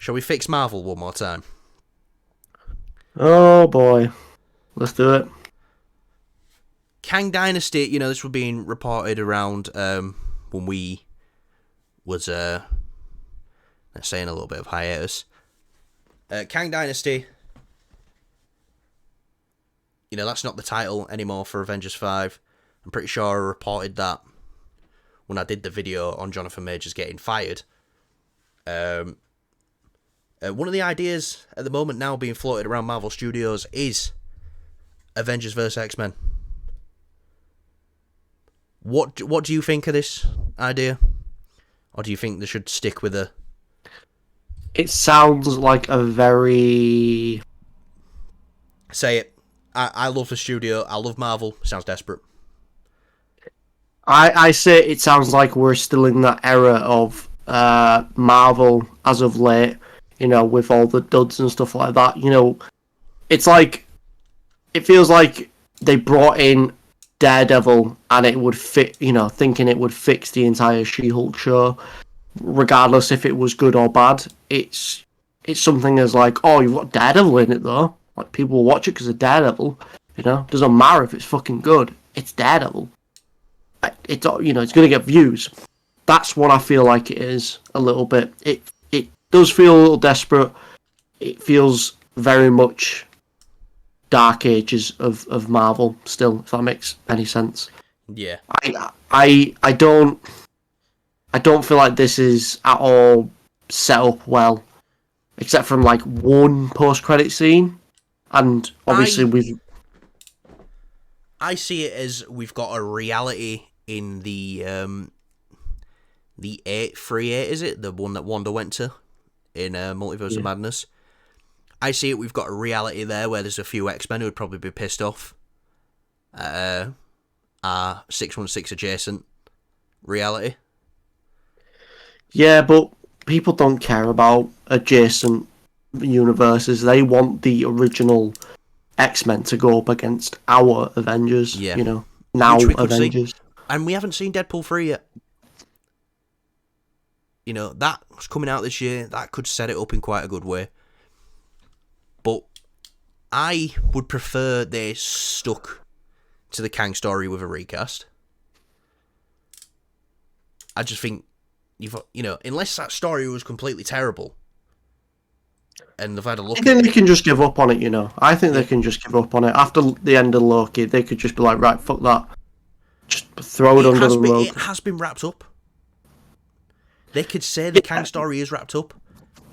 Shall we fix Marvel one more time? Oh boy, let's do it. Kang Dynasty, you know, this was being reported around when we was, let's say, in a little bit of hiatus. Kang Dynasty, you know, that's not the title anymore for Avengers 5. I'm pretty sure I reported that when I did the video on Jonathan Majors getting fired. One of the ideas at the moment now being floated around Marvel Studios is Avengers vs. X-Men. What do you think of this idea? Or do you think they should stick with a... It sounds like a very... Say it. I love the studio. I love Marvel. Sounds desperate. I say it sounds like we're still in that era of Marvel as of late, you know, with all the duds and stuff like that. You know, it's like, it feels like they brought in Daredevil and it would fit, you know, thinking it would fix the entire She-Hulk show, regardless if it was good or bad. It's something as like, oh, you've got Daredevil in it though. Like, people will watch it because of Daredevil. You know, doesn't matter if it's fucking good. It's Daredevil. It's, you know, it's gonna get views. That's what I feel like it is a little bit. It does feel a little desperate. It feels very much Dark Ages of Marvel still, if that makes any sense. Yeah. I don't feel like this is at all set up well, except from like one post-credit scene, and obviously I see it as we've got a reality in the 838, is it? The one that Wanda went to in Multiverse of Madness. I see it, we've got a reality there where there's a few X-Men who would probably be pissed off. Our 616 adjacent reality. Yeah, but people don't care about adjacent universes. They want the original X-Men to go up against our Avengers. Yeah. You know, now Avengers. See. And we haven't seen Deadpool 3 yet. You know, that's coming out this year. That could set it up in quite a good way. But I would prefer they stuck to the Kang story with a recast. I just think, you know, unless that story was completely terrible, and they've had a look. I think they can just give up on it. You know, I think they can just give up on it after the end of Loki. They could just be like, right, fuck that, just throw it under the rug. It has been wrapped up. They could say the Kang story is wrapped up.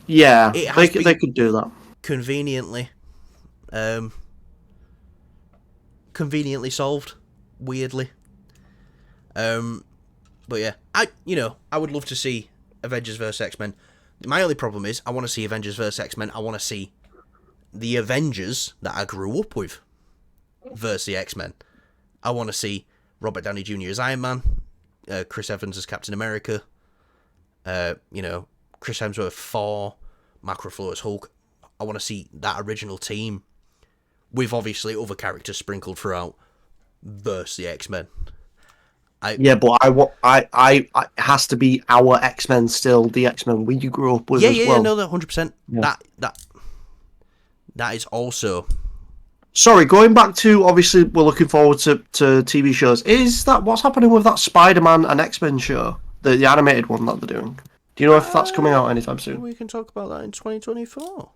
Yeah, they could do that conveniently. Conveniently solved, weirdly. But yeah, I would love to see Avengers vs. X-Men. My only problem is I want to see Avengers vs. X-Men. I want to see the Avengers that I grew up with versus the X-Men. I want to see Robert Downey Jr. as Iron Man, Chris Evans as Captain America, Chris Hemsworth Thor, Mark Ruffalo as Hulk. I want to see that original team with obviously other characters sprinkled throughout versus the X-Men. But it has to be our X-Men still, the X-Men we grew up with as well. Yeah, no, 100%. Yeah. That is also... Sorry, going back to, obviously, we're looking forward to TV shows. Is that what's happening with that Spider-Man and X-Men show? The animated one that they're doing? Do you know if that's coming out anytime soon? We can talk about that in 2024.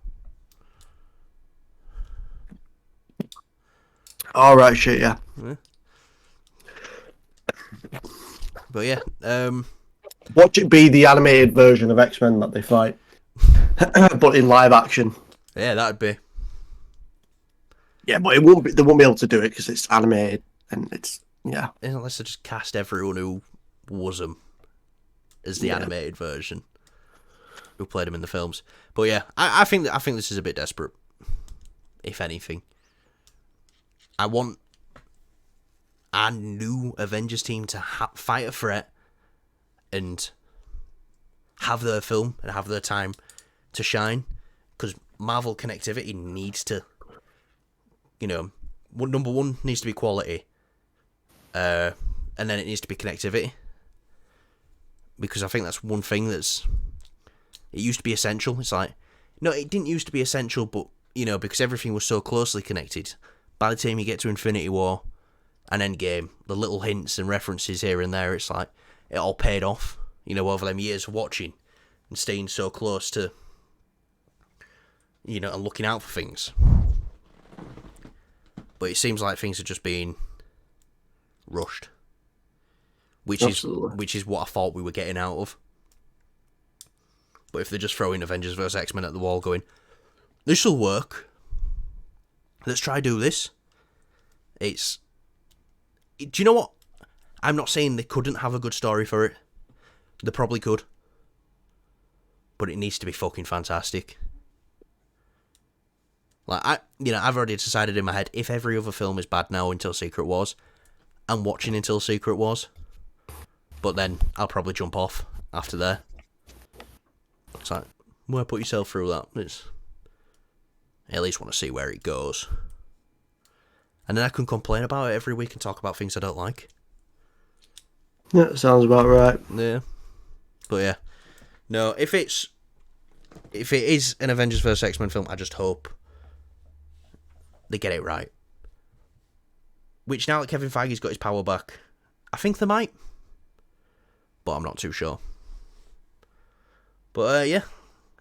All right, shit, yeah. But yeah, watch it be the animated version of X-Men that they fight, but in live action. Yeah, that'd be. Yeah, but it won't be. They won't be able to do it because it's animated and it's unless they just cast everyone who was them as the animated version, who played them in the films. But yeah, I think this is a bit desperate. If anything, I want our new Avengers team to fight a threat and have their film and have their time to shine, because Marvel connectivity needs to, number one needs to be quality, and then it needs to be connectivity, because I think that's one thing it used to be essential. It's like, No, it didn't used to be essential, but, because everything was so closely connected, by the time you get to Infinity War and Endgame, the little hints and references here and there, it's like, it all paid off, over them years of watching and staying so close to, and looking out for things. But it seems like things are just being rushed. Which is what I thought we were getting out of. But if they're just throwing Avengers vs. X-Men at the wall going, this'll work. Let's try do this. Do you know what? I'm not saying they couldn't have a good story for it. They probably could. But it needs to be fucking fantastic. Like, I've already decided in my head, if every other film is bad now until Secret Wars, I'm watching until Secret Wars. But then I'll probably jump off after there. It's like, why put yourself through that? I at least want to see where it goes. And then I can complain about it every week and talk about things I don't like. Yeah, sounds about right. Yeah. But yeah. No, if it is an Avengers vs. X-Men film, I just hope they get it right. Which, now that Kevin Feige's got his power back, I think they might. But I'm not too sure. But yeah.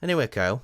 Anyway, Kyle,